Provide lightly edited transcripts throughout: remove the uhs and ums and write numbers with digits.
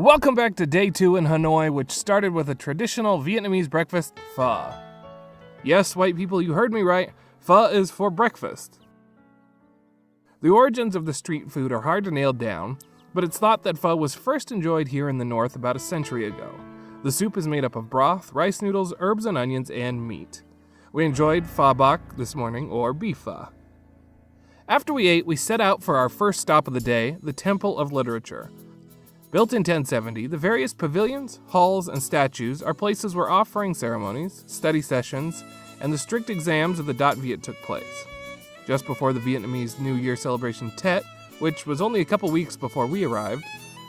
Welcome back to day 2 in Hanoi, which started with a traditional Vietnamese breakfast, pho. Yes, white people, you heard me right. Pho is for breakfast. The origins of the street food are hard to nail down, but it's thought that pho was first enjoyed here in the north about a century ago. The soup is made up of broth, rice noodles, herbs and onions, and meat. We enjoyed pho bak this morning, or beef pho. After we ate, we set out for our first stop of the day, the Temple of Literature. Built in 1070, the various pavilions, halls, and statues are places where offering ceremonies, study sessions, and the strict exams of the Dot Viet took place. Just before the Vietnamese New Year celebration Tet, which was only a couple weeks before we arrived,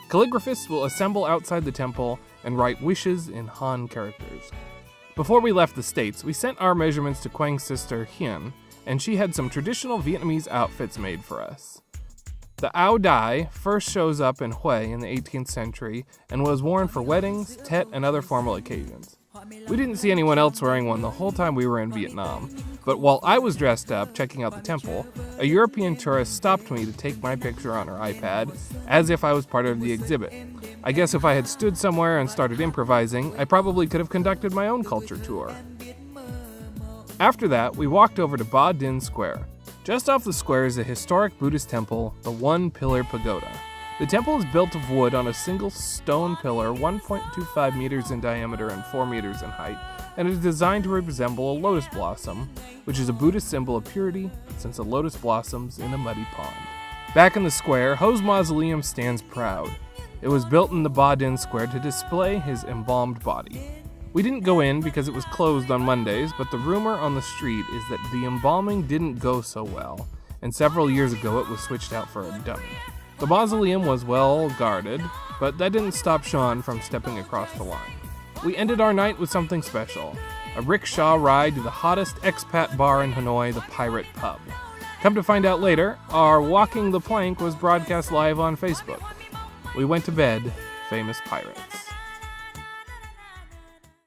calligraphists will assemble outside the temple and write wishes in Han characters. Before we left the States, we sent our measurements to Quang's sister Hien, and she had some traditional Vietnamese outfits made for us. The áo dai first shows up in Hue in the 18th century and was worn for weddings, Tet, and other formal occasions. We didn't see anyone else wearing one the whole time we were in Vietnam, but while I was dressed up checking out the temple, a European tourist stopped me to take my picture on her iPad as if I was part of the exhibit. I guess if I had stood somewhere and started improvising, I probably could have conducted my own culture tour. After that, we walked over to Ba Dinh Square. Just off the square is a historic Buddhist temple, the One Pillar Pagoda. The temple is built of wood on a single stone pillar 1.25 meters in diameter and 4 meters in height, and is designed to resemble a lotus blossom, which is a Buddhist symbol of purity, since a lotus blossoms in a muddy pond. Back in the square, Ho's mausoleum stands proud. It was built in the Ba Dinh Square to display his embalmed body. We didn't go in because it was closed on Mondays, but the rumor on the street is that the embalming didn't go so well, and several years ago it was switched out for a dummy. The mausoleum was well guarded, but that didn't stop Sean from stepping across the line. We ended our night with something special, a rickshaw ride to the hottest expat bar in Hanoi, the Pirate Pub. Come to find out later, our Walking the Plank was broadcast live on Facebook. We went to bed, famous pirates.